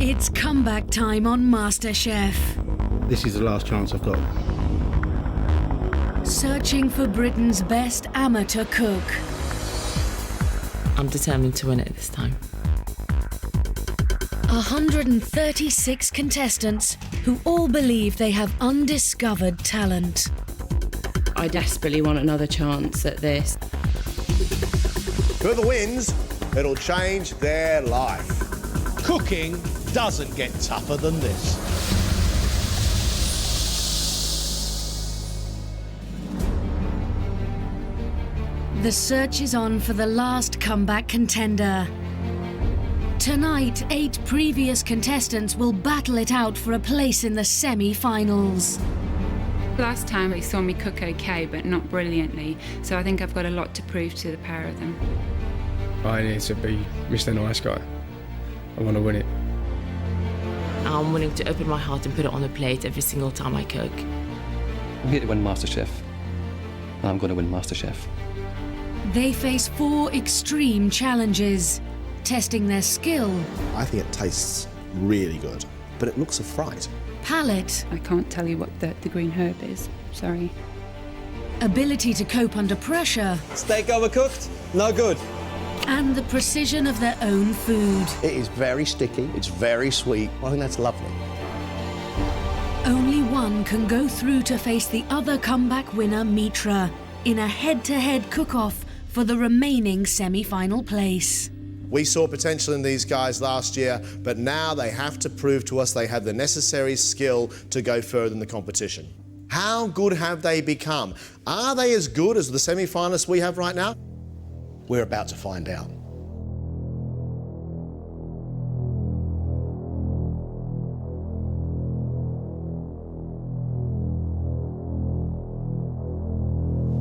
It's comeback time on MasterChef. This is the last chance I've got. Searching for Britain's best amateur cook. I'm determined to win it this time. 136 contestants who all believe they have undiscovered talent. I desperately want another chance at this. Whoever wins, it'll change their life. Cooking doesn't get tougher than this. The search is on for the last comeback contender. Tonight, 8 previous contestants will battle it out for a place in the semi-finals. Last time they saw me cook okay, but not brilliantly, so I think I've got a lot to prove to the pair of them. I need to be Mr. Nice Guy. I want to win it. I'm willing to open my heart and put it on a plate every single time I cook. I'm here to win MasterChef, and I'm going to win MasterChef. They face 4 extreme challenges, testing their skill. I think it tastes really good, but it looks a fright. Palate. I can't tell you what the green herb is, sorry. Ability to cope under pressure. Steak overcooked? No good. And the precision of their own food. It is very sticky, it's very sweet. I think that's lovely. Only one can go through to face the other comeback winner, Mitra, in a head-to-head cook-off for the remaining semi-final place. We saw potential in these guys last year, but now they have to prove to us they have the necessary skill to go further in the competition. How good have they become? Are they as good as the semi-finalists we have right now? We're about to find out.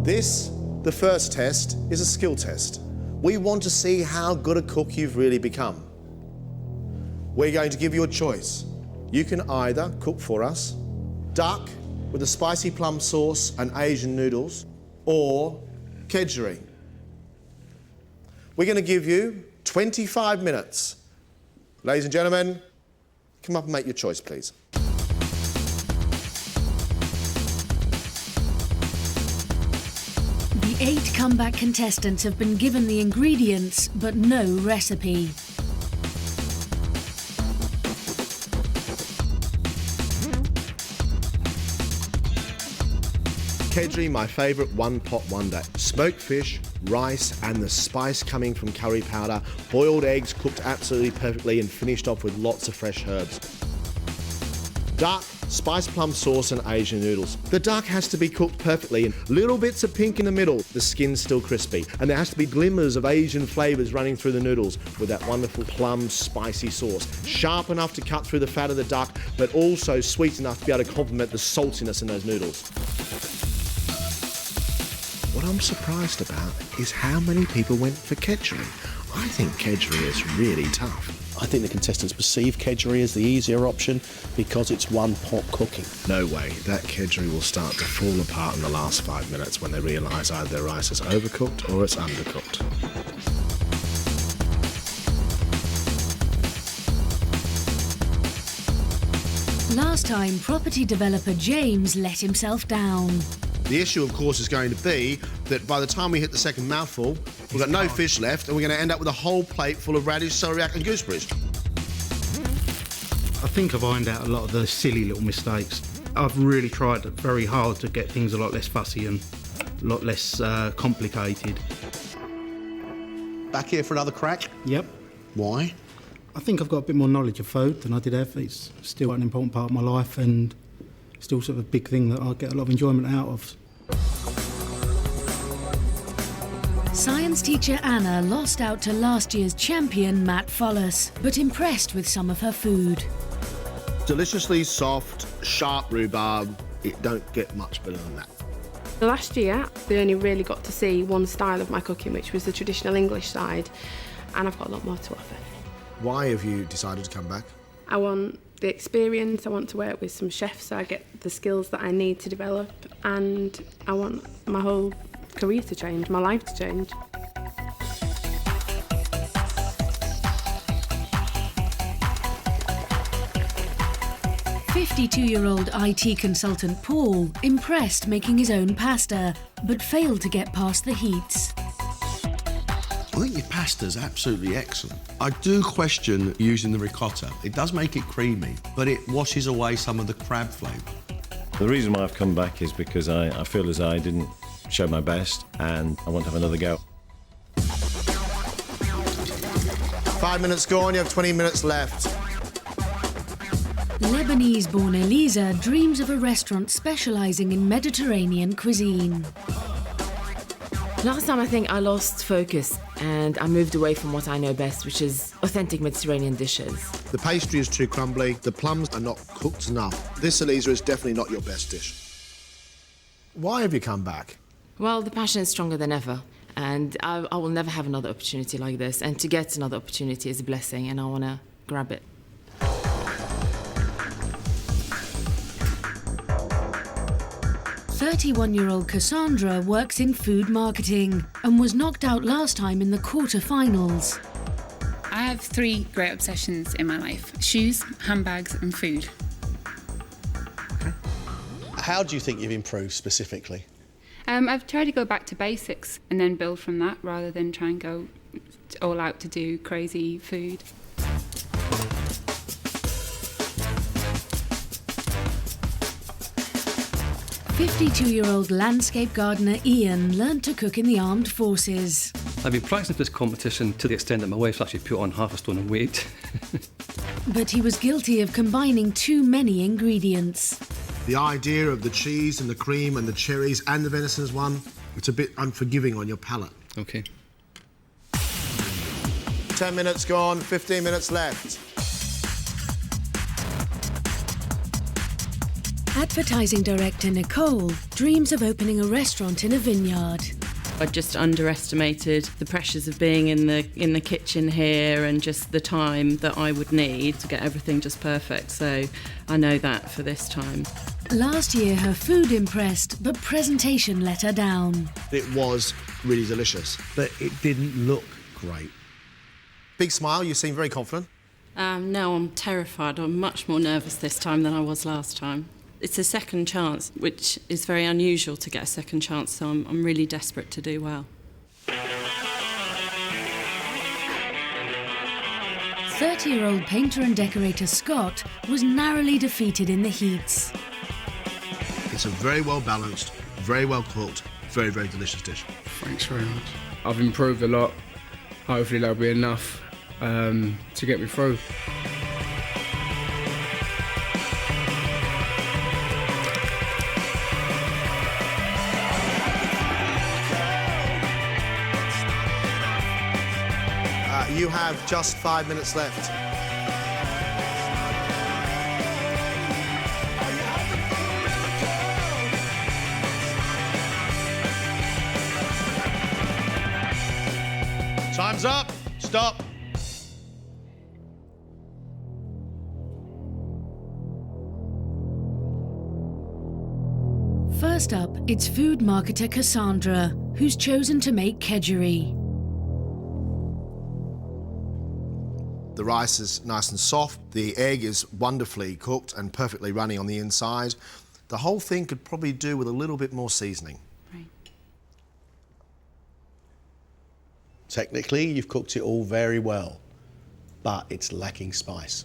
This, the first test, is a skill test. We want to see how good a cook you've really become. We're going to give you a choice. You can either cook for us duck with a spicy plum sauce and Asian noodles, or Kedgeree. We're going to give you 25 minutes. Ladies and gentlemen, come up and make your choice, please. The 8 comeback contestants have been given the ingredients, but no recipe. Kedgeree, my favourite one-pot wonder. Smoked fish, rice, and the spice coming from curry powder. Boiled eggs cooked absolutely perfectly and finished off with lots of fresh herbs. Duck, spiced plum sauce and Asian noodles. The duck has to be cooked perfectly and little bits of pink in the middle. The skin's still crispy. And there has to be glimmers of Asian flavours running through the noodles with that wonderful plum spicy sauce. Sharp enough to cut through the fat of the duck, but also sweet enough to be able to complement the saltiness in those noodles. What I'm surprised about is how many people went for Kedgeree. I think Kedgeree is really tough. I think the contestants perceive Kedgeree as the easier option because it's one-pot cooking. No way, that Kedgeree will start to fall apart in the last 5 minutes when they realise either their rice is overcooked or it's undercooked. Last time, property developer James let himself down. The issue, of course, is going to be that by the time we hit the second mouthful, we've got no fish left and we're going to end up with a whole plate full of radish, celeriac and gooseberries. I think I've ironed out a lot of the silly little mistakes. I've really tried very hard to get things a lot less fussy and a lot less complicated. Back here for another crack? Yep. Why? I think I've got a bit more knowledge of food than I did have. It's still an important part of my life and still sort of a big thing that I get a lot of enjoyment out of. Science teacher Anna lost out to last year's champion Matt Follis, but impressed with some of her food. Deliciously soft, sharp rhubarb. It don't get much better than that. Last year, they only really got to see one style of my cooking, which was the traditional English side, and I've got a lot more to offer. Why have you decided to come back? I want the experience, I want to work with some chefs so I get the skills that I need to develop, and I want my whole career to change, my life to change. 52-year-old IT consultant Paul impressed making his own pasta, but failed to get past the heats. I think your pasta's absolutely excellent. I do question using the ricotta. It does make it creamy, but it washes away some of the crab flavour. The reason why I've come back is because I feel as I didn't show my best and I want to have another go. 5 minutes gone, you have 20 minutes left. Lebanese-born Eliza dreams of a restaurant specialising in Mediterranean cuisine. Last time I think I lost focus and I moved away from what I know best, which is authentic Mediterranean dishes. The pastry is too crumbly, the plums are not cooked enough. This, Eliza, is definitely not your best dish. Why have you come back? Well, the passion is stronger than ever, and I will never have another opportunity like this, and to get another opportunity is a blessing, and I want to grab it. "31-year-old Cassandra works in food marketing and was knocked out last time in the quarter-finals. I have 3 great obsessions in my life: shoes, handbags and food. How do you think you've improved specifically? I've tried to go back to basics and then build from that rather than try and go all out to do crazy food. "52-year-old landscape gardener Ian learnt to cook in the armed forces. I've been practicing for this competition to the extent that my wife's actually put on half a stone of weight. But he was guilty of combining too many ingredients. The idea of the cheese and the cream and the cherries and the venison is one. It's a bit unforgiving on your palate. Okay. 10 minutes gone, 15 minutes left. Advertising director Nicole dreams of opening a restaurant in a vineyard. I just underestimated the pressures of being in the kitchen here and just the time that I would need to get everything just perfect. So I know that for this time. Last year her food impressed, but presentation let her down. It was really delicious, but it didn't look great. Big smile, you seem very confident. No, I'm terrified. I'm much more nervous this time than I was last time. It's a second chance, which is very unusual to get a second chance, so I'm really desperate to do well. 30-year-old painter and decorator Scott was narrowly defeated in the heats. It's a very well balanced, very well cooked, very, very delicious dish. Thanks very much. I've improved a lot. Hopefully that'll be enough to get me through. You have just 5 minutes left. Time's up. Stop. First up, it's food marketer Cassandra, who's chosen to make Kedgeree. The rice is nice and soft. The egg is wonderfully cooked and perfectly runny on the inside. The whole thing could probably do with a little bit more seasoning. Right. Technically, you've cooked it all very well, but it's lacking spice.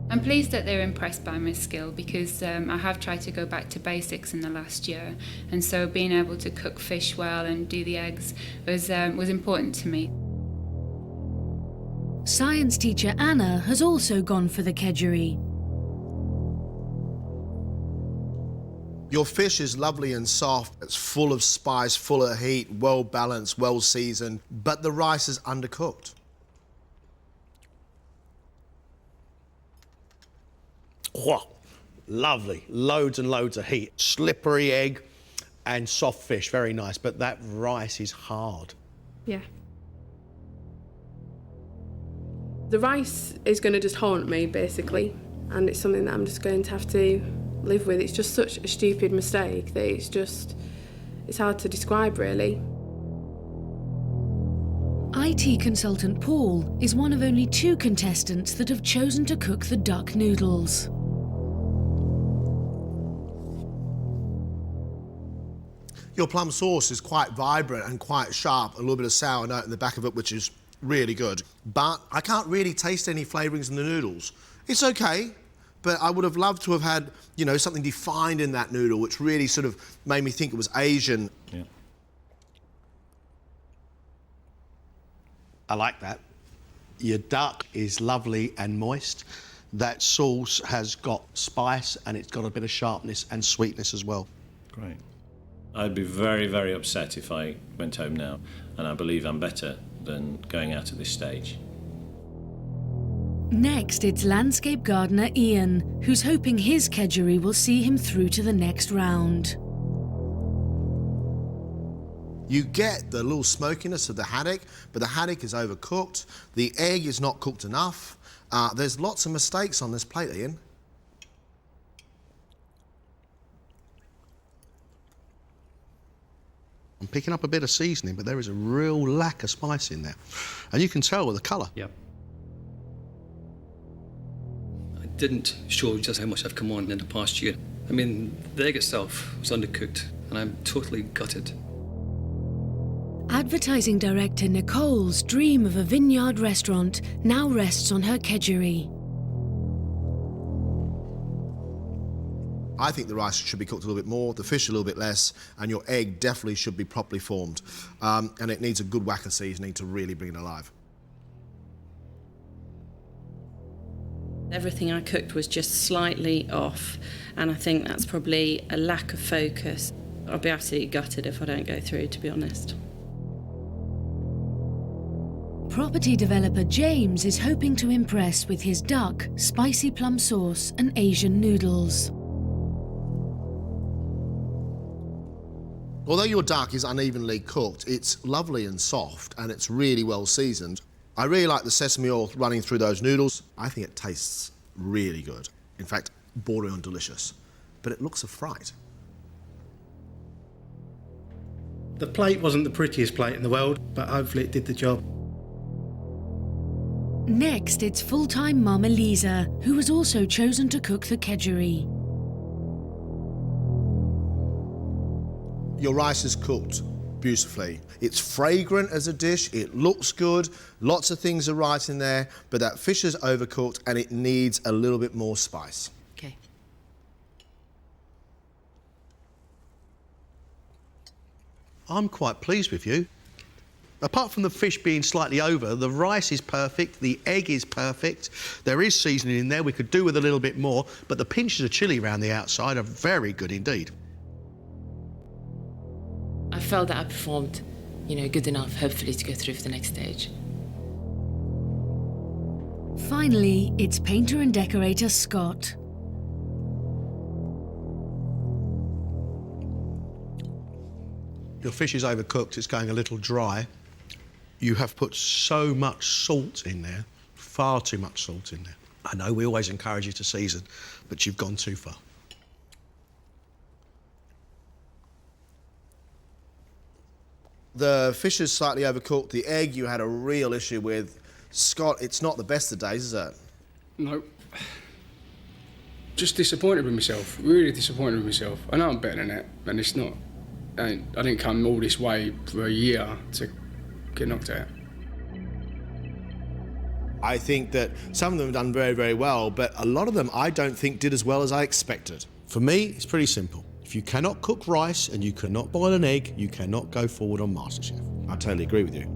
I'm pleased that they're impressed by my skill because I have tried to go back to basics in the last year, and so being able to cook fish well and do the eggs was important to me. Science teacher Anna has also gone for the Kedgeree. Your fish is lovely and soft. It's full of spice, full of heat, well balanced, well seasoned, but the rice is undercooked. Wow, lovely. Loads and loads of heat. Slippery egg and soft fish, very nice, but that rice is hard. Yeah. The rice is going to just haunt me, basically, and it's something that I'm just going to have to live with. It's just such a stupid mistake that it's hard to describe, really. IT consultant Paul is one of only 2 contestants that have chosen to cook the duck noodles. Your plum sauce is quite vibrant and quite sharp, a little bit of sour note in the back of it, which is really good. But I can't really taste any flavourings in the noodles. It's okay, but I would have loved to have had, you know, something defined in that noodle, which really sort of made me think it was Asian. Yeah. I like that. Your duck is lovely and moist. That sauce has got spice and it's got a bit of sharpness and sweetness as well. Great. I'd be very, very upset if I went home now, and I believe I'm better than going out at this stage. Next, it's landscape gardener Ian, who's hoping his kedgeree will see him through to the next round. You get the little smokiness of the haddock, but the haddock is overcooked. The egg is not cooked enough. There's lots of mistakes on this plate, Ian. I'm picking up a bit of seasoning, but there is a real lack of spice in there. And you can tell with the colour. Yep. I didn't show just how much I've come on in the past year. I mean, the egg itself was undercooked, and I'm totally gutted. Advertising director Nicole's dream of a vineyard restaurant now rests on her kedgeree. I think the rice should be cooked a little bit more, the fish a little bit less, and your egg definitely should be properly formed. And it needs a good whack of seasoning to really bring it alive. Everything I cooked was just slightly off, and I think that's probably a lack of focus. I'll be absolutely gutted if I don't go through, to be honest. Property developer James is hoping to impress with his duck, spicy plum sauce and Asian noodles. Although your duck is unevenly cooked, it's lovely and soft, and it's really well seasoned. I really like the sesame oil running through those noodles. I think it tastes really good. In fact, bordering on delicious. But it looks a fright. The plate wasn't the prettiest plate in the world, but hopefully it did the job. Next, it's full-time mum Eliza, who was also chosen to cook the kedgeree. Your rice is cooked beautifully. It's fragrant as a dish, it looks good, lots of things are right in there, but that fish is overcooked and it needs a little bit more spice. Okay. I'm quite pleased with you. Apart from the fish being slightly over, the rice is perfect, the egg is perfect, there is seasoning in there, we could do with a little bit more, but the pinches of chilli around the outside are very good indeed. I felt that I performed, good enough, hopefully, to go through for the next stage. Finally, it's painter and decorator Scott. Your fish is overcooked, it's going a little dry. You have put so much salt in there, far too much salt in there. I know we always encourage you to season, but you've gone too far. The fish is slightly overcooked. The egg you had a real issue with. Scott, it's not the best of days, is it? No. Just disappointed with myself. Really disappointed with myself. I know I'm better than that, and it's not. I didn't come all this way for a year to get knocked out. I think that some of them have done very, very well, but a lot of them I don't think did as well as I expected. For me, it's pretty simple. If you cannot cook rice and you cannot boil an egg, you cannot go forward on MasterChef. I totally agree with you.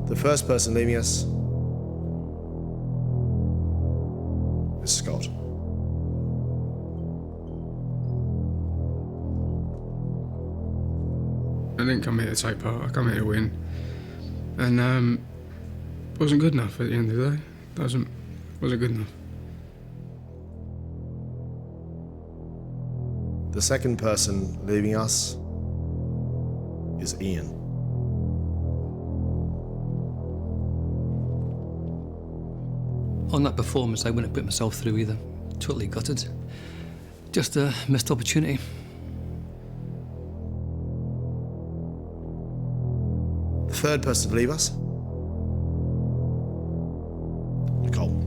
The first person leaving us is Scott. I didn't come here to take part, I come here to win. And wasn't good enough at the end of the day. Wasn't good enough. The second person leaving us is Ian. On that performance, I wouldn't have put myself through either. Totally gutted. Just a missed opportunity. Third person to leave us. Nicole.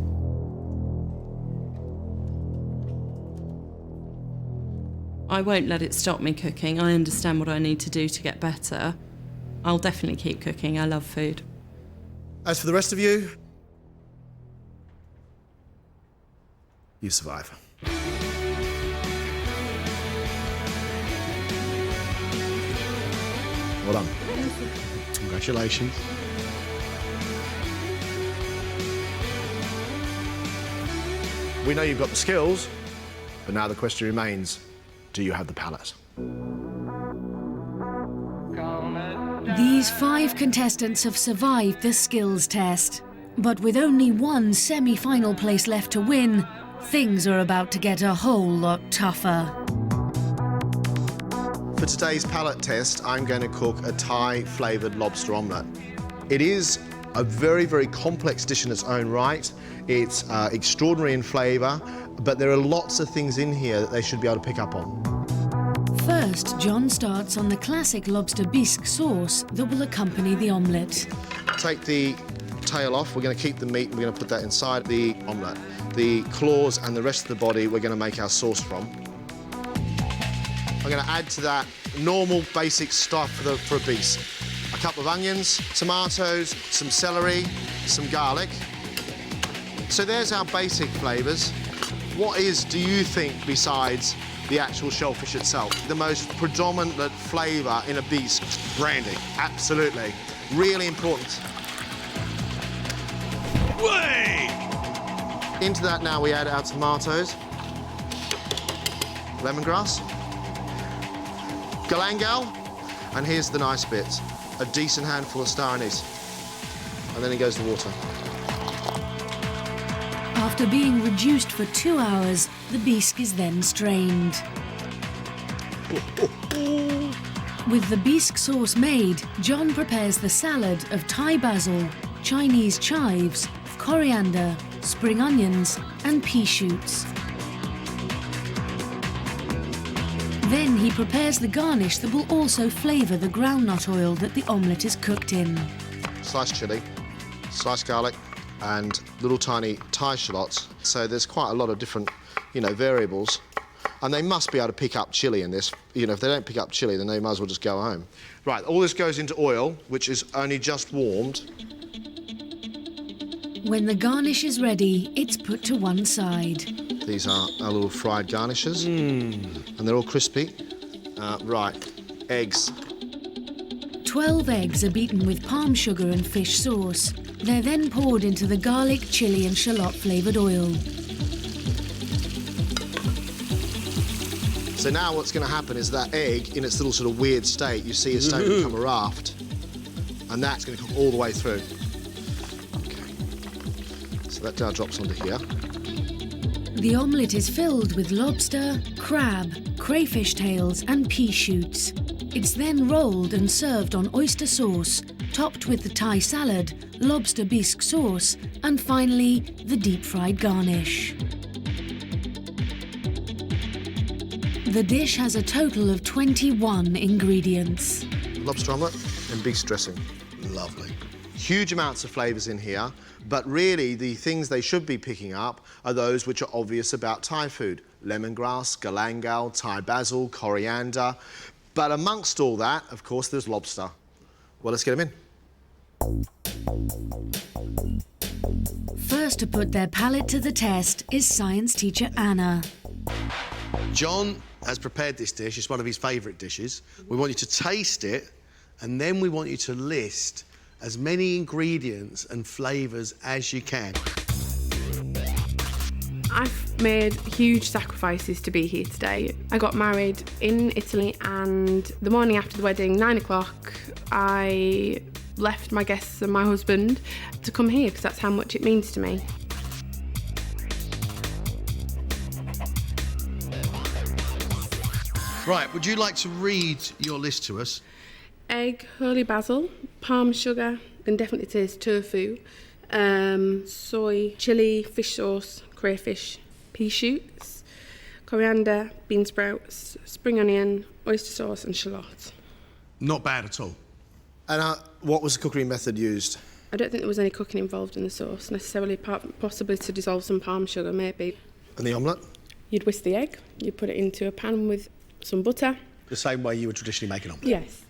I won't let it stop me cooking. I understand what I need to do to get better. I'll definitely keep cooking. I love food. As for the rest of you, you survive. Well done. Congratulations. We know you've got the skills, but now the question remains, do you have the palate? These 5 contestants have survived the skills test. But with only one semi-final place left to win, things are about to get a whole lot tougher. For today's palate test, I'm going to cook a Thai-flavoured lobster omelette. It is a very, very complex dish in its own right. It's extraordinary in flavour, but there are lots of things in here that they should be able to pick up on. First, John starts on the classic lobster bisque sauce that will accompany the omelette. Take the tail off, we're going to keep the meat and we're going to put that inside the omelette. The claws and the rest of the body we're going to make our sauce from. I'm going to add to that normal basic stuff for a bisque. A couple of onions, tomatoes, some celery, some garlic. So there's our basic flavours. What is, do you think, besides the actual shellfish itself, the most predominant flavour in a bisque? Brandy, absolutely. Really important. Way! Into that now we add our tomatoes, lemongrass, galangal, and here's the nice bits, a decent handful of star anise. And then it goes the water. After being reduced for 2 hours, the bisque is then strained. With the bisque sauce made, John prepares the salad of Thai basil, Chinese chives, coriander, spring onions, and pea shoots. Then he prepares the garnish that will also flavour the groundnut oil that the omelette is cooked in. Sliced chilli, sliced garlic, and little tiny Thai shallots. So there's quite a lot of different, variables. And they must be able to pick up chilli in this. If they don't pick up chilli, then they might as well just go home. Right, all this goes into oil, which is only just warmed. When the garnish is ready, it's put to one side. These are our little fried garnishes. And they're all crispy. Right, eggs. 12 eggs are beaten with palm sugar and fish sauce. They're then poured into the garlic, chilli and shallot flavoured oil. So now what's going to happen is that egg, in its little sort of weird state, you see it's starting to become a raft. And that's going to cook all the way through. Okay. So that now drops onto here. The omelette is filled with lobster, crab, crayfish tails and pea shoots. It's then rolled and served on oyster sauce, topped with the Thai salad, lobster bisque sauce, and finally, the deep-fried garnish. The dish has a total of 21 ingredients. Lobster omelette and beef dressing. Lovely. Huge amounts of flavours in here, but really the things they should be picking up are those which are obvious about Thai food. Lemongrass, galangal, Thai basil, coriander. But amongst all that, of course, there's lobster. Well, let's get them in. First to put their palate to the test is science teacher Anna. John has prepared this dish. It's one of his favourite dishes. We want you to taste it, and then we want you to list as many ingredients and flavours as you can. I've made huge sacrifices to be here today. I got married in Italy, and the morning after the wedding, 9 o'clock, I left my guests and my husband to come here because that's how much it means to me. Right, would you like to read your list to us? Egg, holy basil, palm sugar, can definitely taste tofu, soy, chilli, fish sauce, crayfish, pea shoots, coriander, bean sprouts, spring onion, oyster sauce and shallot. Not bad at all. And what was the cookery method used? I don't think there was any cooking involved in the sauce necessarily, apart possibly to dissolve some palm sugar maybe. And the omelette? You'd whisk the egg, you'd put it into a pan with some butter. The same way you would traditionally make an omelette? Yes.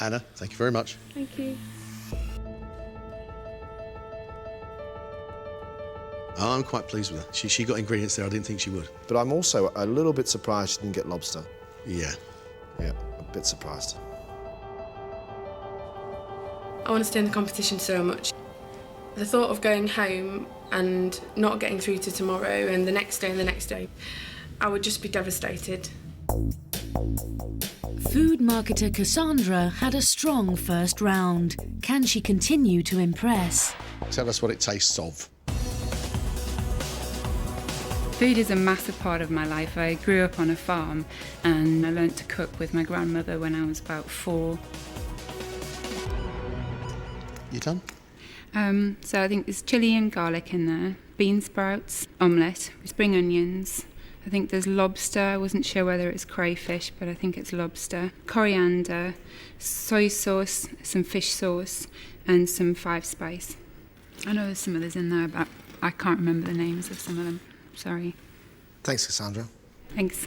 Anna, thank you very much. Thank you. I'm quite pleased with her. She got ingredients there I didn't think she would. But I'm also a little bit surprised she didn't get lobster. Yeah. Yeah, a bit surprised. I want to stay in the competition so much. The thought of going home and not getting through to tomorrow and the next day and the next day, I would just be devastated. Food marketer Cassandra had a strong first round. Can she continue to impress? Tell us what it tastes of. Food is a massive part of my life. I grew up on a farm and I learnt to cook with my grandmother when I was about 4. You done? So I think there's chilli and garlic in there, bean sprouts, omelette, spring onions. I think there's lobster. I wasn't sure whether it's crayfish, but I think it's lobster. Coriander, soy sauce, some fish sauce, and some 5 spice. I know there's some others in there, but I can't remember the names of some of them. Sorry. Thanks, Cassandra. Thanks.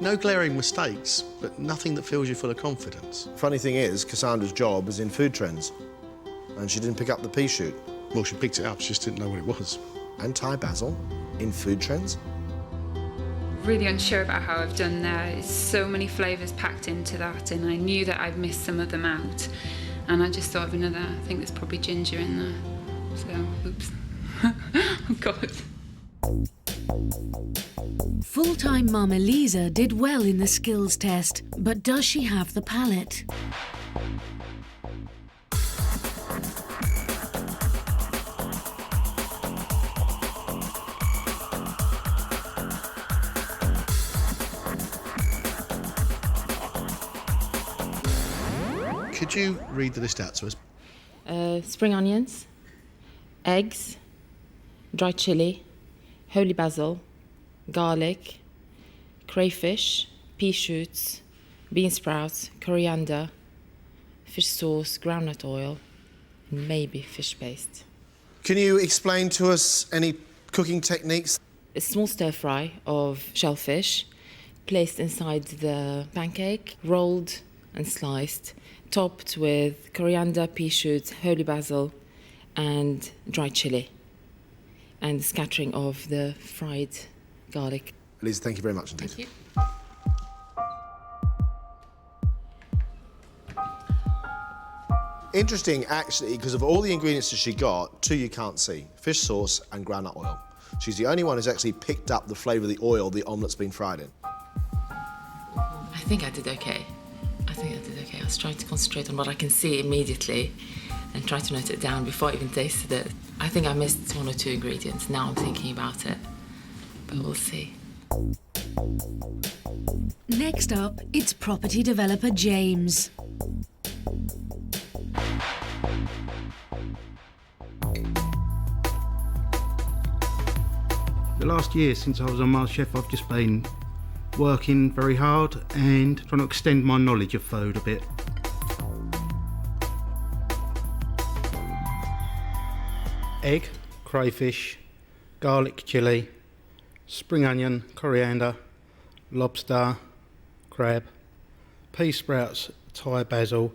No glaring mistakes, but nothing that fills you full of confidence. Funny thing is, Cassandra's job was in food trends, and she didn't pick up the pea shoot. Well, she picked it up, she just didn't know what it was. And Thai basil in food trends? Really unsure about how I've done there. There's so many flavours packed into that, and I knew that I'd missed some of them out. And I just thought of another. I think there's probably ginger in there. So, oops. Oh, God. Full-time Mum Eliza did well in the skills test, but does she have the palate? Could you read the list out to us? Spring onions, eggs, dry chilli, holy basil, garlic, crayfish, pea shoots, bean sprouts, coriander, fish sauce, groundnut oil, and maybe fish paste. Can you explain to us any cooking techniques? A small stir fry of shellfish placed inside the pancake, rolled and sliced, topped with coriander, pea shoots, holy basil, and dry chilli, and scattering of the fried garlic. Lisa, thank you very much indeed. Thank you. Interesting, actually, because of all the ingredients that she got, 2 you can't see. Fish sauce and groundnut oil. She's the only one who's actually picked up the flavour of the oil the omelette's been fried in. I think I did okay. I was trying to concentrate on what I can see immediately and try to note it down before I even tasted it. I think I missed 1 or 2 ingredients. Now I'm thinking about it, but we'll see. Next up, it's property developer James. The last year since I was on MasterChef, I've just been working very hard and trying to extend my knowledge of food a bit. Egg, crayfish, garlic chilli, spring onion, coriander, lobster, crab, pea sprouts, Thai basil.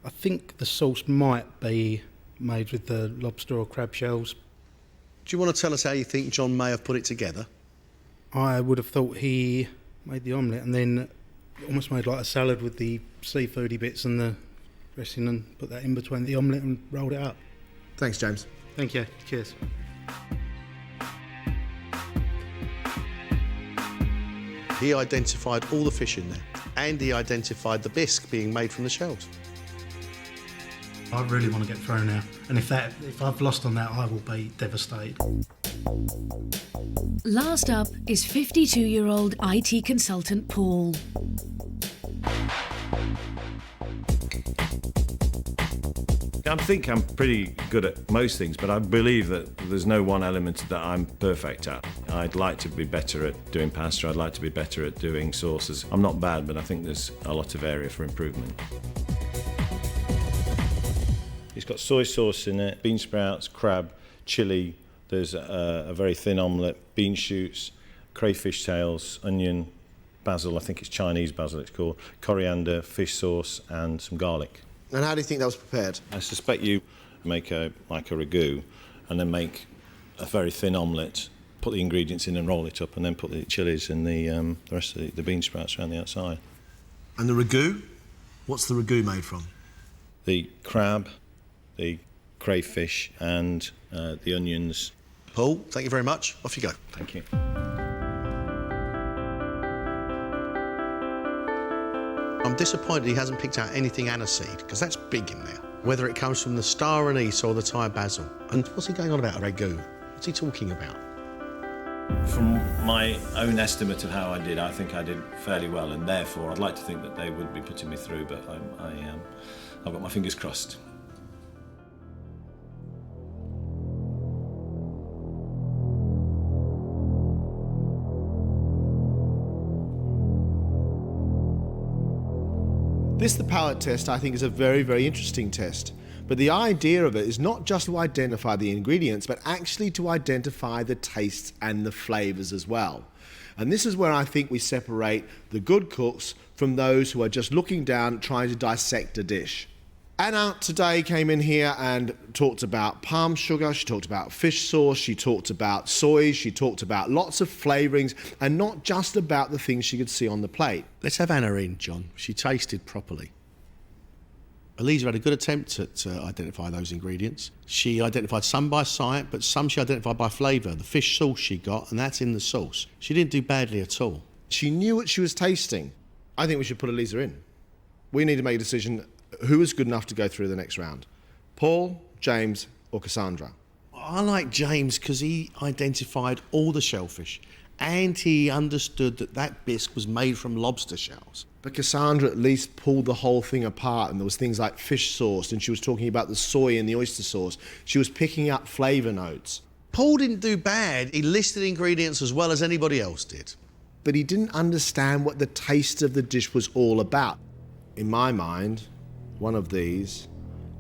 I think the sauce might be made with the lobster or crab shells. Do you want to tell us how you think John may have put it together? I would have thought he made the omelette and then almost made like a salad with the seafoody bits and the dressing and put that in between the omelette and rolled it up. Thanks, James. Thank you. Cheers. He identified all the fish in there, and he identified the bisque being made from the shells. I really want to get through now, and if I've lost on that, I will be devastated. Last up is 52-year-old IT consultant Paul. I think I'm pretty good at most things, but I believe that there's no one element that I'm perfect at. I'd like to be better at doing pasta, I'd like to be better at doing sauces. I'm not bad, but I think there's a lot of area for improvement. It's got soy sauce in it, bean sprouts, crab, chilli, there's a very thin omelette, bean shoots, crayfish tails, onion, basil, I think it's Chinese basil it's called, coriander, fish sauce and some garlic. And how do you think that was prepared? I suspect you make a ragout and then make a very thin omelette, put the ingredients in and roll it up and then put the chilies and the rest of the bean sprouts around the outside. And the ragout? What's the ragout made from? The crab, the crayfish and the onions. Paul, thank you very much. Off you go. Thank you. I'm disappointed he hasn't picked out anything aniseed, because that's big in there. Whether it comes from the star anise or the Thai basil. And what's he going on about a ragout? What's he talking about? From my own estimate of how I did, I think I did fairly well, and therefore I'd like to think that they would be putting me through, but I've got my fingers crossed. This, the palate test, I think is a very, very interesting test. But the idea of it is not just to identify the ingredients, but actually to identify the tastes and the flavours as well. And this is where I think we separate the good cooks from those who are just looking down, trying to dissect a dish. Anna today came in here and talked about palm sugar, she talked about fish sauce, she talked about soy, she talked about lots of flavourings and not just about the things she could see on the plate. Let's have Anna in, John. She tasted properly. Eliza had a good attempt at identify those ingredients. She identified some by sight, but some she identified by flavour. The fish sauce she got, and that's in the sauce. She didn't do badly at all. She knew what she was tasting. I think we should put Eliza in. We need to make a decision who is good enough to go through the next round. Paul, James or Cassandra? I like James because he identified all the shellfish and he understood that that bisque was made from lobster shells. But Cassandra at least pulled the whole thing apart, and there was things like fish sauce, and she was talking about the soy and the oyster sauce. She was picking up flavour notes. Paul didn't do bad. He listed ingredients as well as anybody else did. But he didn't understand what the taste of the dish was all about. In my mind, one of these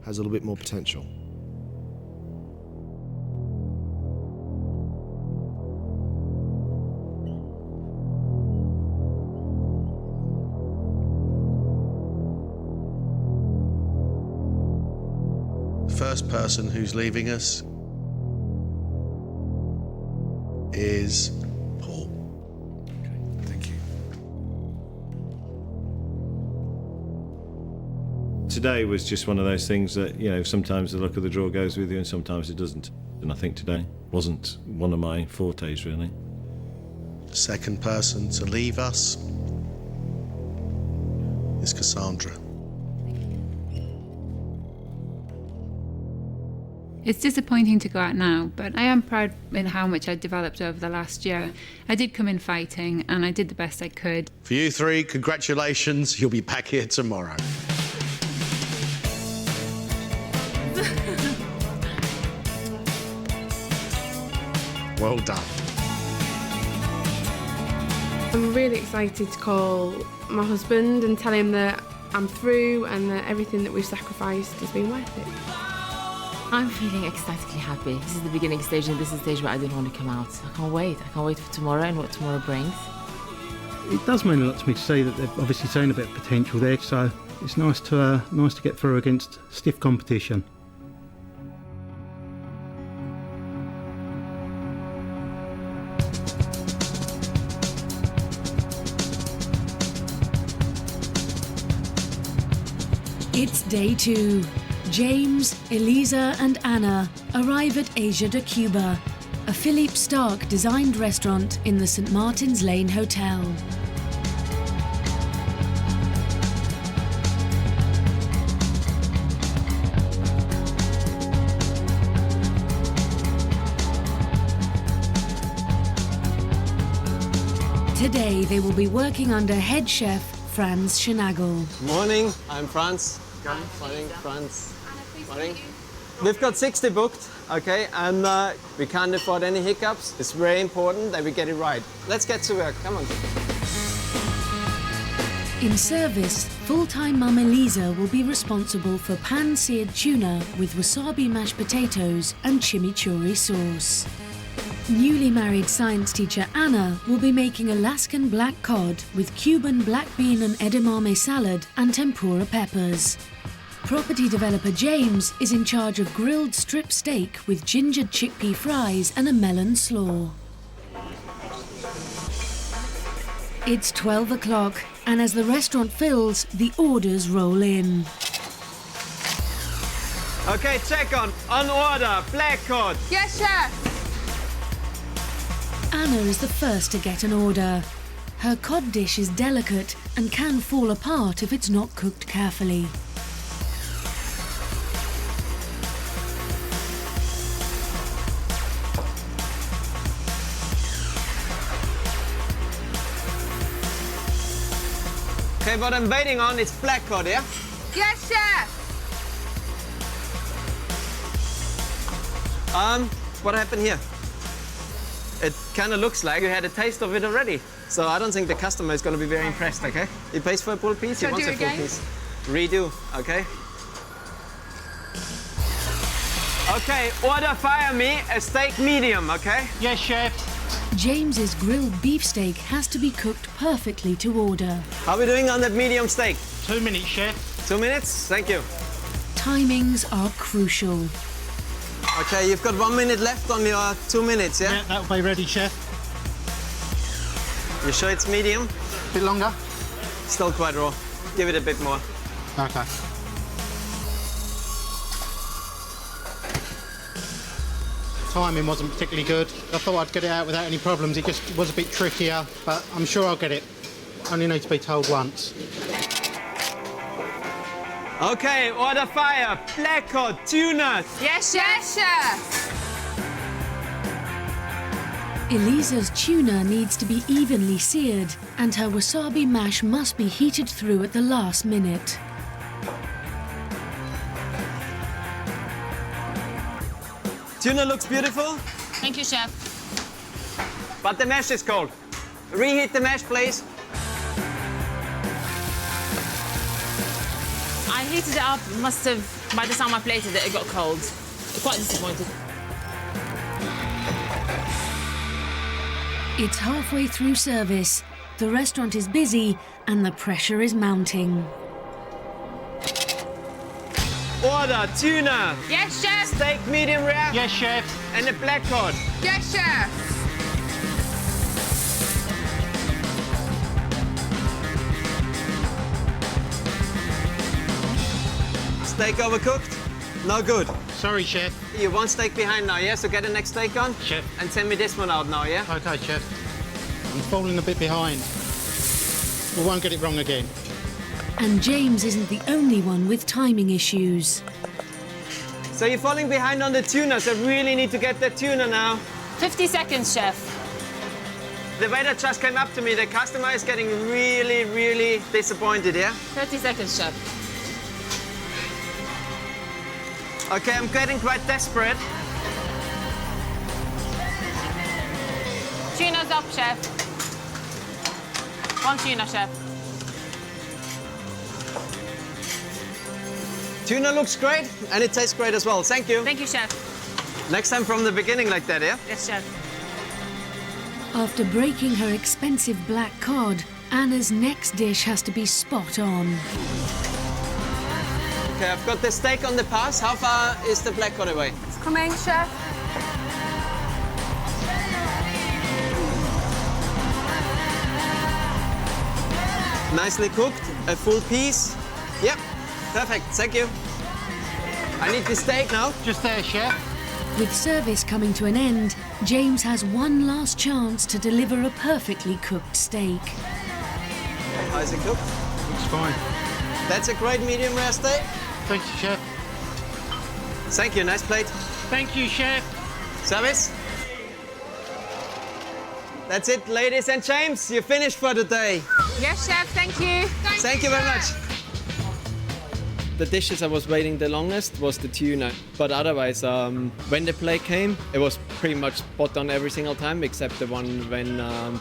has a little bit more potential. First person who's leaving us is Paul. Okay, thank you. Today was just one of those things that, you know, sometimes the luck of the draw goes with you and sometimes it doesn't. And I think today wasn't one of my fortes, really. Second person to leave us is Cassandra. It's disappointing to go out now, but I am proud in how much I developed over the last year. I did come in fighting and I did the best I could. For you three, congratulations. You'll be back here tomorrow. Well done. I'm really excited to call my husband and tell him that I'm through and that everything that we've sacrificed has been worth it. I'm feeling ecstatically happy. This is the beginning stage and this is the stage where I didn't want to come out. I can't wait. I can't wait for tomorrow and what tomorrow brings. It does mean a lot to me to see that they've obviously seen a bit of potential there, so it's nice to get through against stiff competition. It's day 2. James, Eliza and Anna arrive at Asia de Cuba, a Philippe Starck-designed restaurant in the St. Martin's Lane Hotel. Today they will be working under head chef Franz Schnagel. Morning, I'm Franz. Morning, Franz. Morning. We've got 60 booked, okay, and we can't afford any hiccups. It's very important that we get it right. Let's get to work. Come on. In service, full-time Mum Elisa will be responsible for pan-seared tuna with wasabi mashed potatoes and chimichurri sauce. Newly married science teacher Anna will be making Alaskan black cod with Cuban black bean and edamame salad and tempura peppers. Property developer James is in charge of grilled strip steak with gingered chickpea fries and a melon slaw. It's 12 o'clock, and as the restaurant fills, the orders roll in. Okay, check on order, black cod. Yes, chef. Anna is the first to get an order. Her cod dish is delicate and can fall apart if it's not cooked carefully. Okay, what I'm waiting on is black cod, yeah? Yes, chef. What happened here? It kind of looks like you had a taste of it already. So I don't think the customer is going to be very impressed, okay? He pays for a full piece, he wants a full piece. Redo, okay? Okay, order fire me a steak medium, okay? Yes, chef. James's grilled beefsteak has to be cooked perfectly to order. How are we doing on that medium steak? 2 minutes, chef. 2 minutes? Thank you. Timings are crucial. Okay, you've got 1 minute left on your 2 minutes, yeah? Yeah, that'll be ready, chef. You sure it's medium? A bit longer? Still quite raw. Give it a bit more. Okay. Timing wasn't particularly good. I thought I'd get it out without any problems. It just was a bit trickier, but I'm sure I'll get it. Only need to be told once. Okay, order fire, black cod, tuna. Yes, chef. Elisa's tuna needs to be evenly seared, and her wasabi mash must be heated through at the last minute. Tuna looks beautiful. Thank you, chef. But the mash is cold. Reheat the mash, please. I heated it up, must have, by the time I plated it, it got cold. Quite disappointed. It's halfway through service. The restaurant is busy and the pressure is mounting. Order tuna. Yes, chef. Steak medium rare. Yes, chef. And a black cod. Yes, chef. Steak overcooked? No good. Sorry, chef. You one steak behind now, yeah? So get the next steak on. Chef. And send me this one out now, yeah? Okay, chef. I'm falling a bit behind. We won't get it wrong again. And James isn't the only one with timing issues. So you're falling behind on the tuna, so really need to get the tuna now. 50 seconds, chef. The waiter just came up to me. The customer is getting really, really disappointed, yeah? 30 seconds, chef. Okay, I'm getting quite desperate. Tuna's up, chef. One tuna, chef. Tuna looks great, and it tastes great as well. Thank you. Thank you, chef. Next time from the beginning like that, yeah? Yes, chef. After breaking her expensive black cod, Anna's next dish has to be spot on. Okay, I've got the steak on the pass. How far is the black cod away? It's coming, chef. Nicely cooked, a full piece. Yep, perfect, thank you. I need the steak now. Just there, chef. With service coming to an end, James has one last chance to deliver a perfectly cooked steak. How is it cooked? Looks fine. That's a great medium rare steak. Thank you, chef. Thank you, nice plate. Thank you, chef. Service? That's it, ladies and James, you're finished for today. Yes, chef, thank you. Thank you very much. The dishes I was waiting the longest was the tuna, but otherwise, when the plate came, it was pretty much spot on every single time, except the one when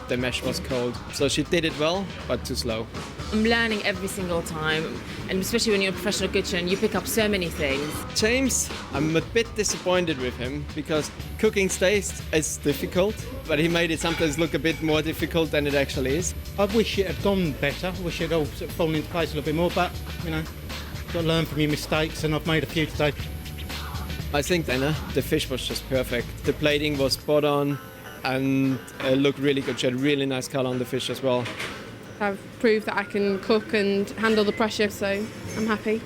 the mesh was cold. So she did it well, but too slow. I'm learning every single time, and especially when you're in a professional kitchen, you pick up so many things. James, I'm a bit disappointed with him because cooking taste is difficult, but he made it sometimes look a bit more difficult than it actually is. I wish it had gone better. I wish it had all sort of fallen into place a little bit more, but, you know, got to learn from your mistakes, and I've made a few today. I think then the fish was just perfect. The plating was spot on, and it looked really good. She had really nice colour on the fish as well. I've proved that I can cook and handle the pressure, so I'm happy.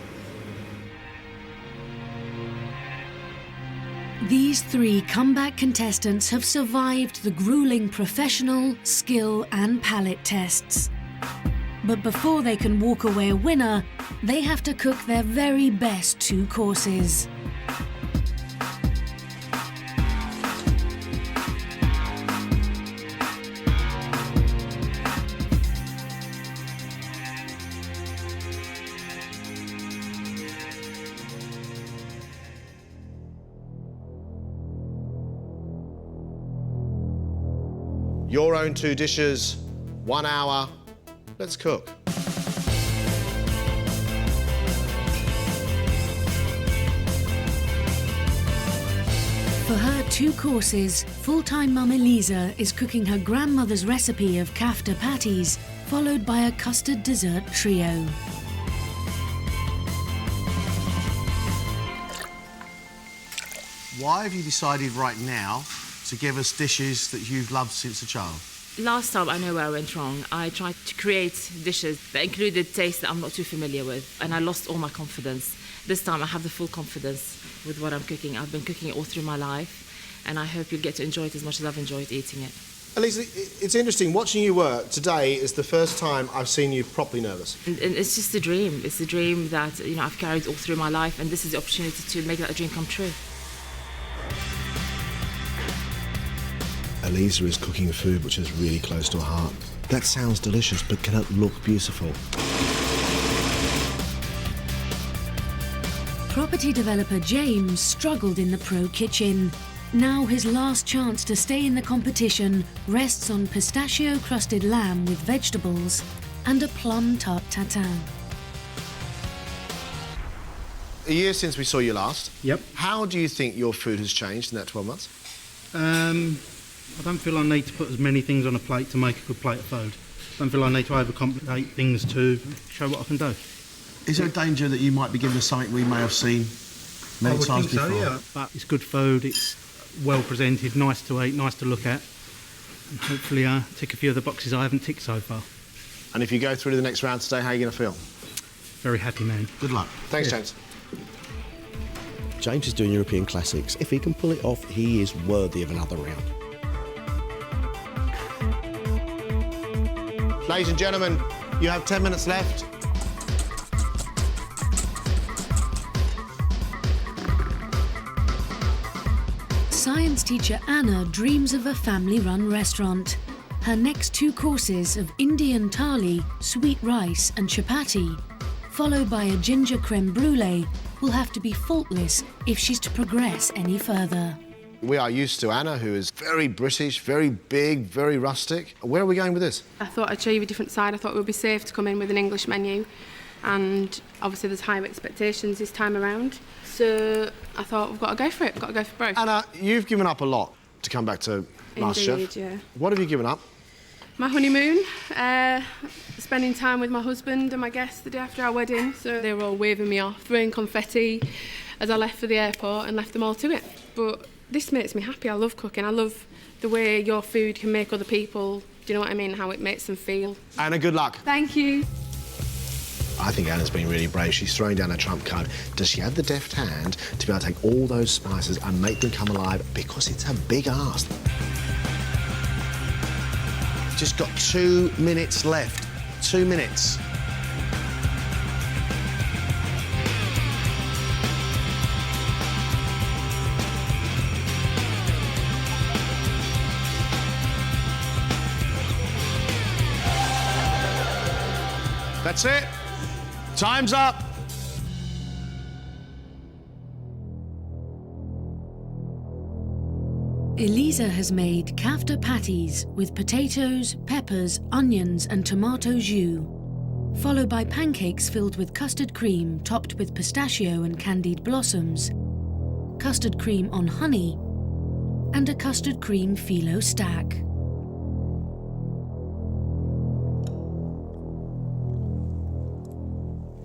These 3 comeback contestants have survived the grueling professional, skill and palate tests. But before they can walk away a winner, they have to cook their very best 2 courses. Your own 2 dishes, 1 hour. Let's cook. For her 2 courses, full-time mum Elisa is cooking her grandmother's recipe of kafta patties, followed by a custard dessert trio. Why have you decided right now to give us dishes that you've loved since a child? Last time, I know where I went wrong. I tried to create dishes that included tastes that I'm not too familiar with, and I lost all my confidence. This time, I have the full confidence with what I'm cooking. I've been cooking it all through my life, and I hope you'll get to enjoy it as much as I've enjoyed eating it. Elisa, it's interesting. Watching you work today is the first time I've seen you properly nervous. And it's just a dream. It's a dream that, you know, I've carried all through my life, and this is the opportunity to make that dream come true. Elisa is cooking food which is really close to her heart. That sounds delicious, but can it look beautiful? Property developer James struggled in the pro kitchen. Now his last chance to stay in the competition rests on pistachio-crusted lamb with vegetables and a plum tart tatin. A year since we saw you last. Yep. How do you think your food has changed in that 12 months? I don't feel I need to put as many things on a plate to make a good plate of food. I don't feel I need to overcomplicate things to show what I can do. Is there a danger that you might be giving us something we may have seen many times before? So, yeah. But it's good food, it's well presented, nice to eat, nice to look at. And hopefully tick a few of the boxes I haven't ticked so far. And if you go through to the next round today, how are you going to feel? Very happy, man. Good luck. Thanks, James. James is doing European classics. If he can pull it off, he is worthy of another round. Ladies and gentlemen, you have 10 minutes left. Science teacher Anna dreams of a family-run restaurant. Her next 2 courses of Indian Tali, sweet rice and chapati, followed by a ginger creme brulee, will have to be faultless if she's to progress any further. We are used to Anna, who is very British, very big, very rustic. Where are we going with this? I thought I'd show you a different side. I thought it would be safe to come in with an English menu, and obviously there's higher expectations this time around. So I thought we've got to go for it. We've got to go for both. Anna, you've given up a lot to come back to MasterChef. Indeed, yeah. What have you given up? My honeymoon, spending time with my husband and my guests the day after our wedding. So they were all waving me off, throwing confetti as I left for the airport, and left them all to it. But this makes me happy. I love cooking. I love the way your food can make other people, do you know what I mean, how it makes them feel. Anna, good luck. Thank you. I think Anna's been really brave. She's throwing down a trump card. Does she have the deft hand to be able to take all those spices and make them come alive? Because it's a big ask. Just got 2 minutes left. 2 minutes. That's it. Time's up. Eliza has made kafta patties with potatoes, peppers, onions and tomato jus, followed by pancakes filled with custard cream topped with pistachio and candied blossoms, custard cream on honey, and a custard cream phyllo stack.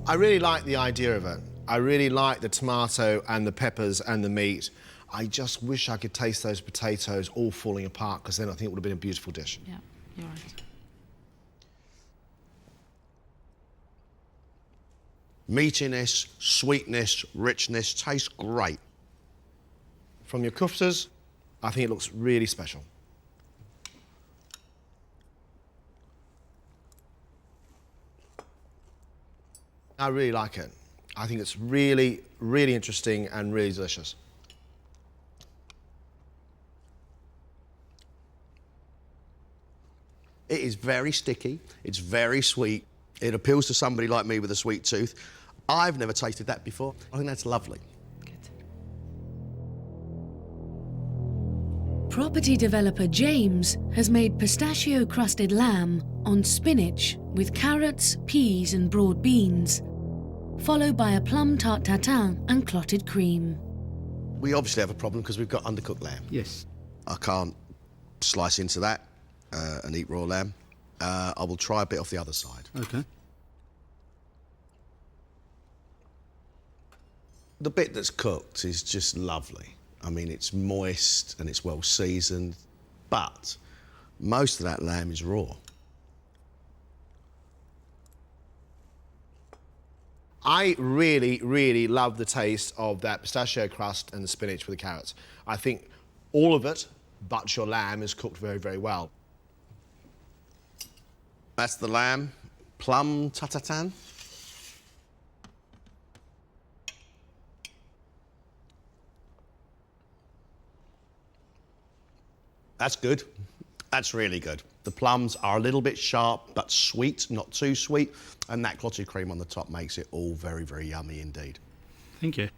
I really like the idea of it. I really like the tomato and the peppers and the meat. I just wish I could taste those potatoes all falling apart, because then I think it would have been a beautiful dish. Yeah, you're right. Meatiness, sweetness, richness, tastes great. From your kuftas, I think it looks really special. I really like it. I think it's really, really interesting and really delicious. It is very sticky, it's very sweet. It appeals to somebody like me with a sweet tooth. I've never tasted that before. I think that's lovely. Property developer James has made pistachio-crusted lamb on spinach with carrots, peas and broad beans, followed by a plum tart tatin and clotted cream. We obviously have a problem because we've got undercooked lamb. Yes. I can't slice into that and eat raw lamb. I will try a bit off the other side. Okay. The bit that's cooked is just lovely. I mean, it's moist and it's well seasoned, but most of that lamb is raw. I really, really love the taste of that pistachio crust and the spinach with the carrots. I think all of it, but your lamb, is cooked very, very well. That's the lamb, plum tatin. That's good. That's really good. The plums are a little bit sharp, but sweet, not too sweet. And that clotted cream on the top makes it all very, very yummy indeed. Thank you.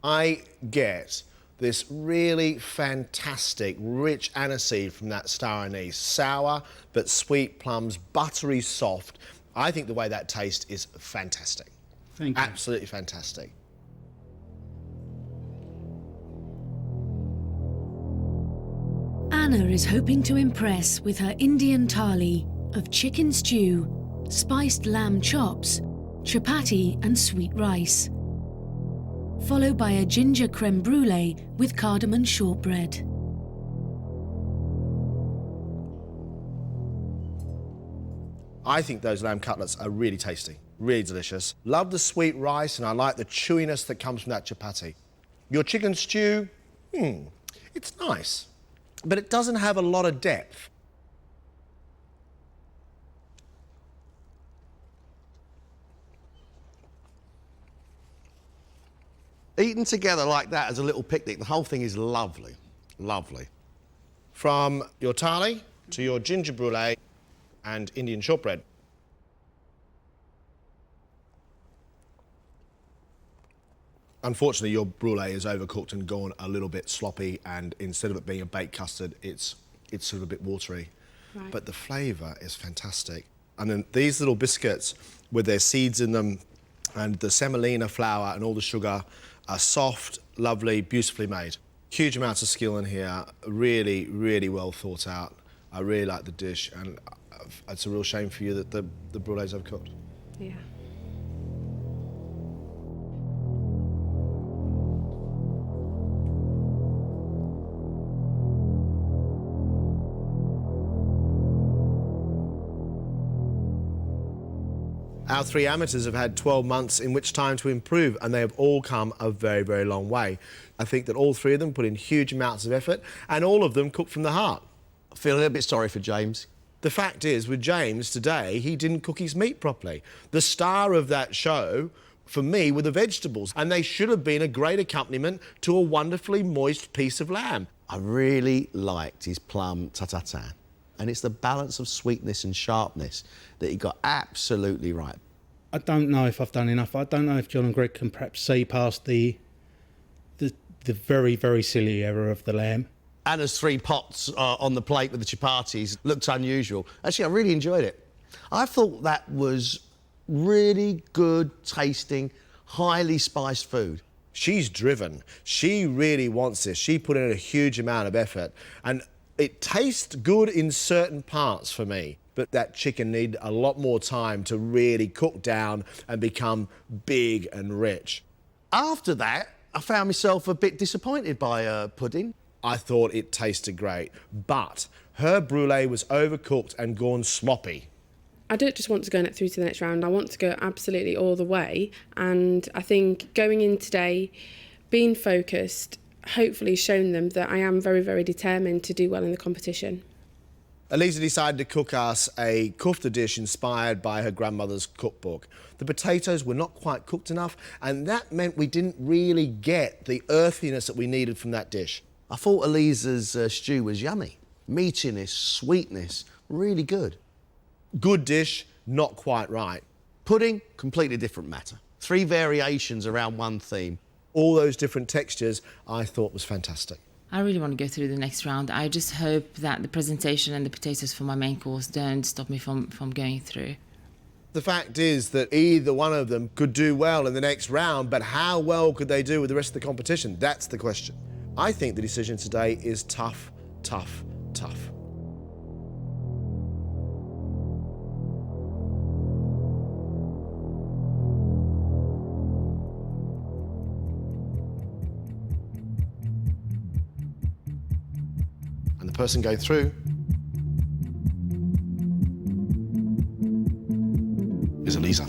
I get this really fantastic, rich aniseed from that star anise. Sour, but sweet plums, buttery soft. I think the way that tastes is fantastic. Thank you. Absolutely fantastic. Anna is hoping to impress with her Indian thali of chicken stew, spiced lamb chops, chapati and sweet rice, followed by a ginger creme brulee with cardamom shortbread. I think those lamb cutlets are really tasty, really delicious. Love the sweet rice, and I like the chewiness that comes from that chapati. Your chicken stew, it's nice, but it doesn't have a lot of depth. Eaten together like that as a little picnic, the whole thing is lovely, lovely. From your thali to your ginger brulee and Indian shortbread. Unfortunately, your brulee is overcooked and gone a little bit sloppy, and instead of it being a baked custard, it's sort of a bit watery. Right. But the flavour is fantastic. And then these little biscuits with their seeds in them and the semolina flour and all the sugar are soft, lovely, beautifully made. Huge amounts of skill in here, really, really well thought out. I really like the dish, and it's a real shame for you that the brulee's overcooked. Yeah. Our three amateurs have had 12 months in which time to improve, and they have all come a very, very long way. I think that all three of them put in huge amounts of effort, and all of them cooked from the heart. I feel a little bit sorry for James. The fact is, with James today, he didn't cook his meat properly. The star of that show, for me, were the vegetables, and they should have been a great accompaniment to a wonderfully moist piece of lamb. I really liked his plum tatin. And it's the balance of sweetness and sharpness that he got absolutely right. I don't know if I've done enough. I don't know if John and Greg can perhaps see past the the very, very silly error of the lamb. Anna's 3 pots on the plate with the chapatis looked unusual. Actually, I really enjoyed it. I thought that was really good tasting, highly spiced food. She's driven. She really wants this. She put in a huge amount of effort. And it tastes good in certain parts for me. But that chicken needed a lot more time to really cook down and become big and rich. After that, I found myself a bit disappointed by pudding. I thought it tasted great, but her brulee was overcooked and gone sloppy. I don't just want to go through to the next round, I want to go absolutely all the way. And I think going in today, being focused, hopefully shown them that I am very, very determined to do well in the competition. Elisa decided to cook us a kofta dish inspired by her grandmother's cookbook. The potatoes were not quite cooked enough, and that meant we didn't really get the earthiness that we needed from that dish. I thought Elisa's stew was yummy. Meatiness, sweetness, really good. Good dish, not quite right. Pudding, completely different matter. 3 variations around one theme. All those different textures I thought was fantastic. I really want to go through the next round. I just hope that the presentation and the potatoes for my main course don't stop me from going through. The fact is that either one of them could do well in the next round, but how well could they do with the rest of the competition? That's the question. I think the decision today is tough, tough, tough. And the person going through is Elisa.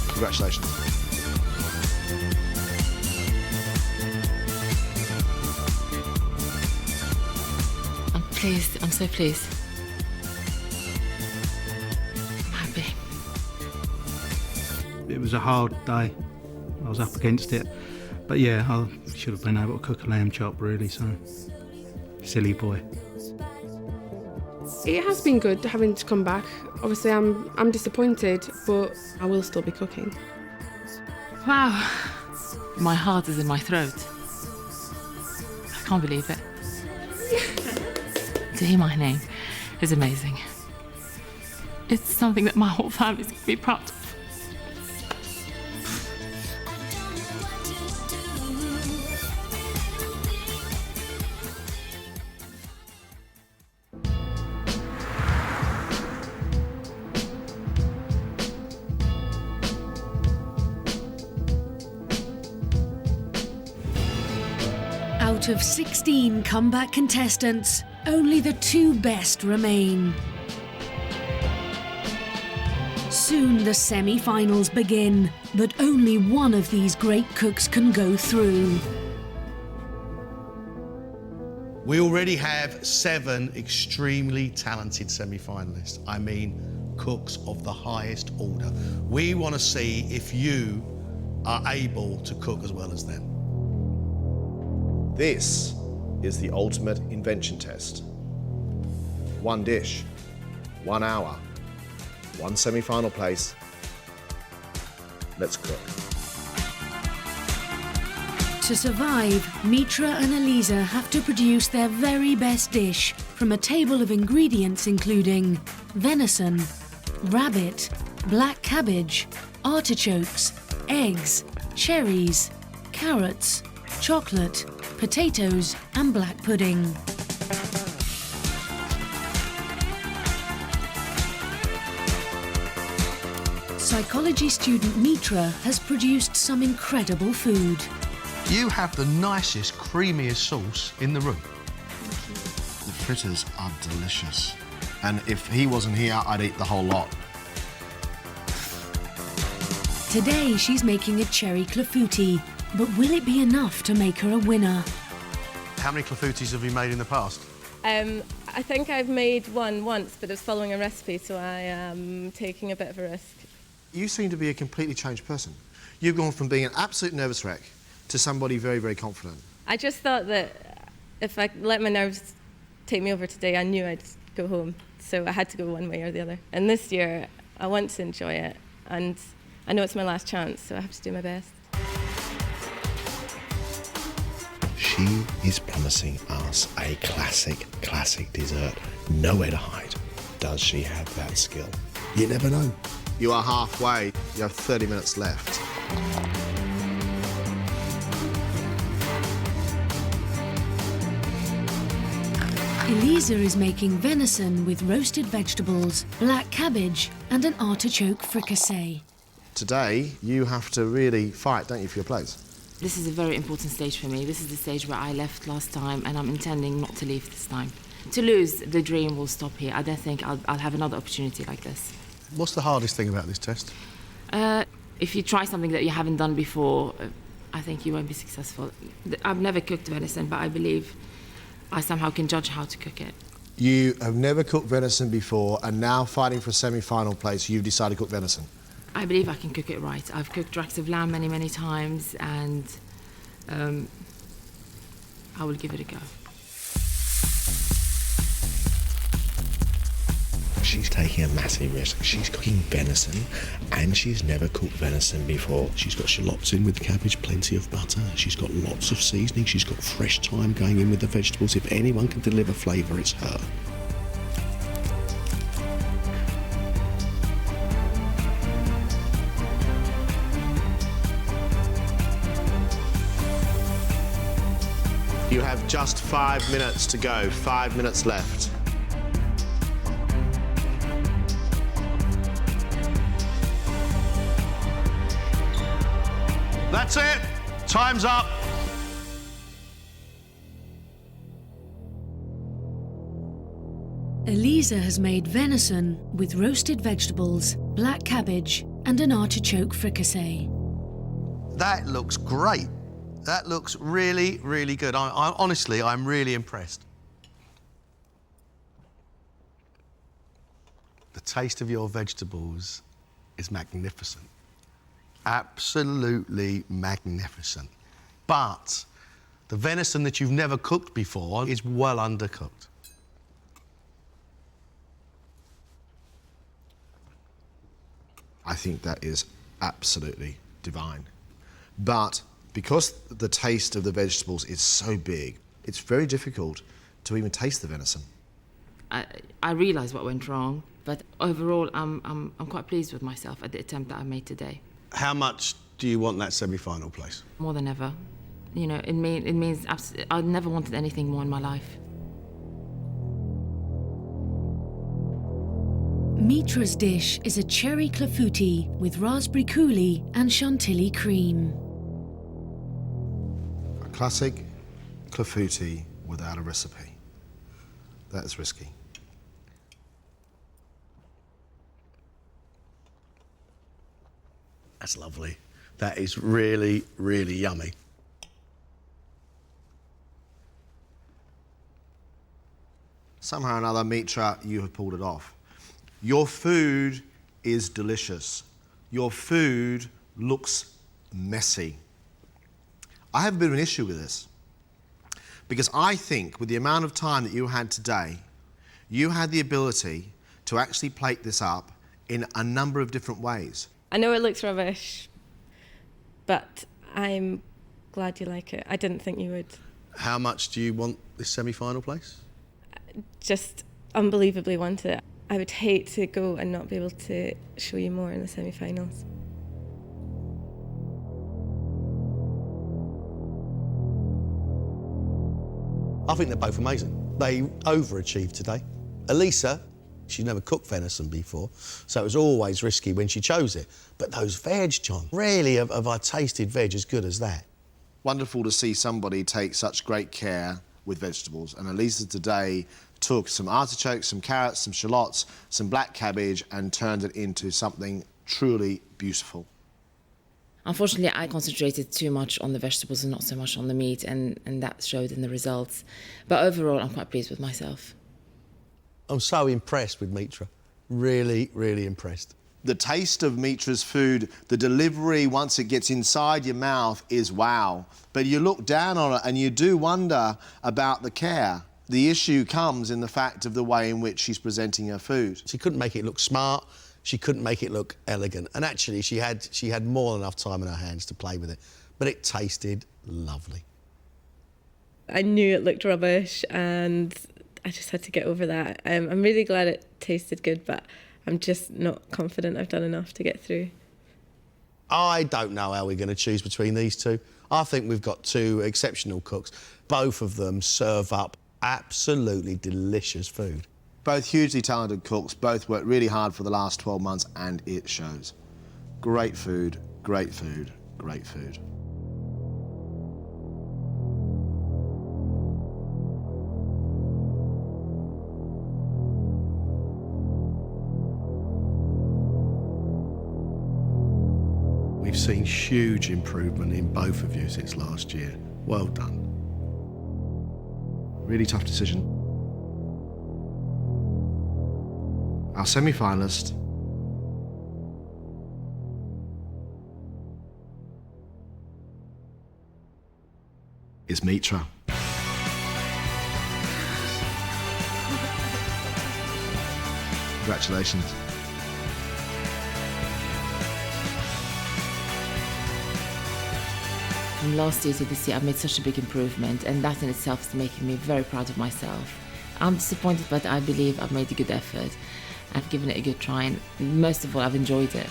Congratulations. I'm pleased. I'm so pleased. I'm happy. It was a hard day. I was up against it. But yeah, I should have been able to cook a lamb chop, really, so silly boy. It has been good having to come back. Obviously, I'm disappointed, but I will still be cooking. Wow. My heart is in my throat. I can't believe it. To hear my name is amazing. It's something that my whole family is going to be proud of. Out of 16 comeback contestants, only the 2 best remain. Soon the semi-finals begin, but only one of these great cooks can go through. We already have 7 extremely talented semi-finalists. I mean, cooks of the highest order. We want to see if you are able to cook as well as them. This is the ultimate invention test. 1 dish, 1 hour, 1 semi-final place. Let's cook. To survive, Mitra and Elisa have to produce their very best dish from a table of ingredients including venison, rabbit, black cabbage, artichokes, eggs, cherries, carrots, chocolate, potatoes and black pudding. Psychology student Mitra has produced some incredible food. You have the nicest, creamiest sauce in the room. The fritters are delicious. And if he wasn't here, I'd eat the whole lot. Today she's making a cherry clafoutis, but will it be enough to make her a winner? How many clafoutis have you made in the past? I think I've made one once, but it's following a recipe, so I am taking a bit of a risk. You seem to be a completely changed person. You've gone from being an absolute nervous wreck to somebody very, very confident. I just thought that if I let my nerves take me over today, I knew I'd go home. So I had to go one way or the other. And this year, I want to enjoy it. And I know it's my last chance, so I have to do my best. She is promising us a classic dessert. Nowhere to hide. Does she have that skill? You never know. You are halfway. You have 30 minutes left. Elisa is making venison with roasted vegetables, black cabbage and an artichoke fricassee. Today, you have to really fight, don't you, for your place? This is a very important stage for me. This is the stage where I left last time and I'm intending not to leave this time. To lose, the dream will stop here. I don't think I'll have another opportunity like this. What's the hardest thing about this test? If you try something that you haven't done before, I think you won't be successful. I've never cooked venison, but I believe I somehow can judge how to cook it. You have never cooked venison before, and now fighting for a semi-final place, you've decided to cook venison. I believe I can cook it right. I've cooked racks of lamb many, many times, and I will give it a go. She's taking a massive risk. She's cooking venison, and she's never cooked venison before. She's got shallots in with the cabbage, plenty of butter. She's got lots of seasoning. She's got fresh thyme going in with the vegetables. If anyone can deliver flavour, it's her. You have just 5 minutes to go. 5 minutes left. That's it. Time's up. Elisa has made venison with roasted vegetables, black cabbage and an artichoke fricassee. That looks great. That looks really, really good. Honestly, I'm really impressed. The taste of your vegetables is magnificent. Absolutely magnificent. But the venison that you've never cooked before is well undercooked. I think that is absolutely divine. But because the taste of the vegetables is so big, it's very difficult to even taste the venison. I realise what went wrong, but overall, I'm quite pleased with myself at the attempt that I made today. How much do you want that semi-final place? More than ever. You know, it means I never wanted anything more in my life. Mitra's dish is a cherry clafoutis with raspberry coulis and chantilly cream. A classic clafoutis without a recipe. That's risky. That's lovely. That is really, really yummy. Somehow or another, Mitra, you have pulled it off. Your food is delicious. Your food looks messy. I have a bit of an issue with this because I think with the amount of time that you had today, you had the ability to actually plate this up in a number of different ways. I know it looks rubbish, but I'm glad you like it. I didn't think you would. How much do you want this semi-final place? Just unbelievably want it. I would hate to go and not be able to show you more in the semi-finals. I think they're both amazing. They overachieved today. Elisa, she'd never cooked venison before, so it was always risky when she chose it. But those veg, John, rarely have I tasted veg as good as that. Wonderful to see somebody take such great care with vegetables. And Elisa today took some artichokes, some carrots, some shallots, some black cabbage and turned it into something truly beautiful. Unfortunately, I concentrated too much on the vegetables and not so much on the meat, and that showed in the results. But overall, I'm quite pleased with myself. I'm so impressed with Mitra. Really, really impressed. The taste of Mitra's food, the delivery once it gets inside your mouth is wow. But you look down on it and you do wonder about the care. The issue comes in the fact of the way in which she's presenting her food. She couldn't make it look smart. She couldn't make it look elegant. And actually, she had more than enough time in her hands to play with it. But it tasted lovely. I knew it looked rubbish and I just had to get over that. I'm really glad it tasted good, but I'm just not confident I've done enough to get through. I don't know how we're going to choose between these two. I think we've got two exceptional cooks. Both of them serve up absolutely delicious food. Both hugely talented cooks, both worked really hard for the last 12 months and it shows. Great food, great food, great food. We've seen huge improvement in both of you since last year. Well done. Really tough decision. Our semi-finalist is Mitra. Congratulations. From last year to this year, I've made such a big improvement, and that in itself is making me very proud of myself. I'm disappointed, but I believe I've made a good effort. I've given it a good try, and most of all, I've enjoyed it.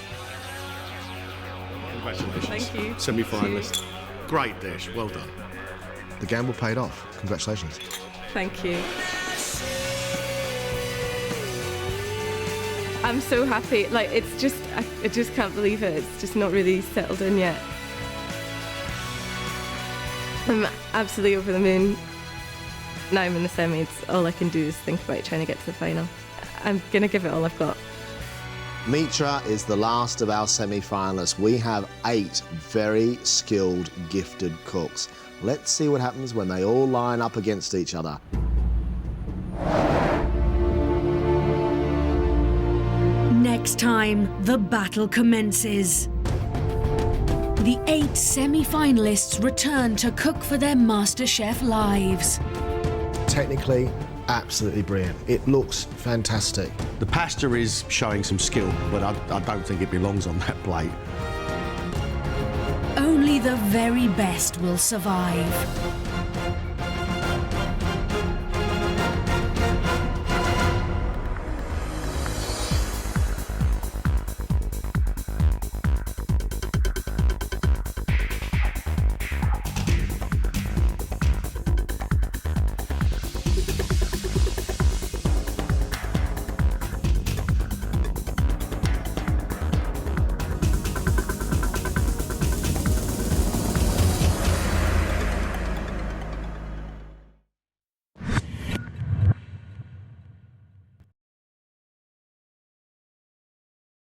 Congratulations. Thank you. Semi-finalist. Great dish, well done. The gamble paid off. Congratulations. Thank you. I'm so happy. Like, it's just, I just can't believe it. It's just not really settled in yet. I'm absolutely over the moon. Now I'm in the semi, it's all I can do is think about trying to get to the final. I'm going to give it all I've got. Mitra is the last of our semi-finalists. We have 8 very skilled, gifted cooks. Let's see what happens when they all line up against each other. Next time, the battle commences. The 8 semi-finalists return to cook for their MasterChef lives. Technically, absolutely brilliant. It looks fantastic. The pasta is showing some skill, but I don't think it belongs on that plate. Only the very best will survive.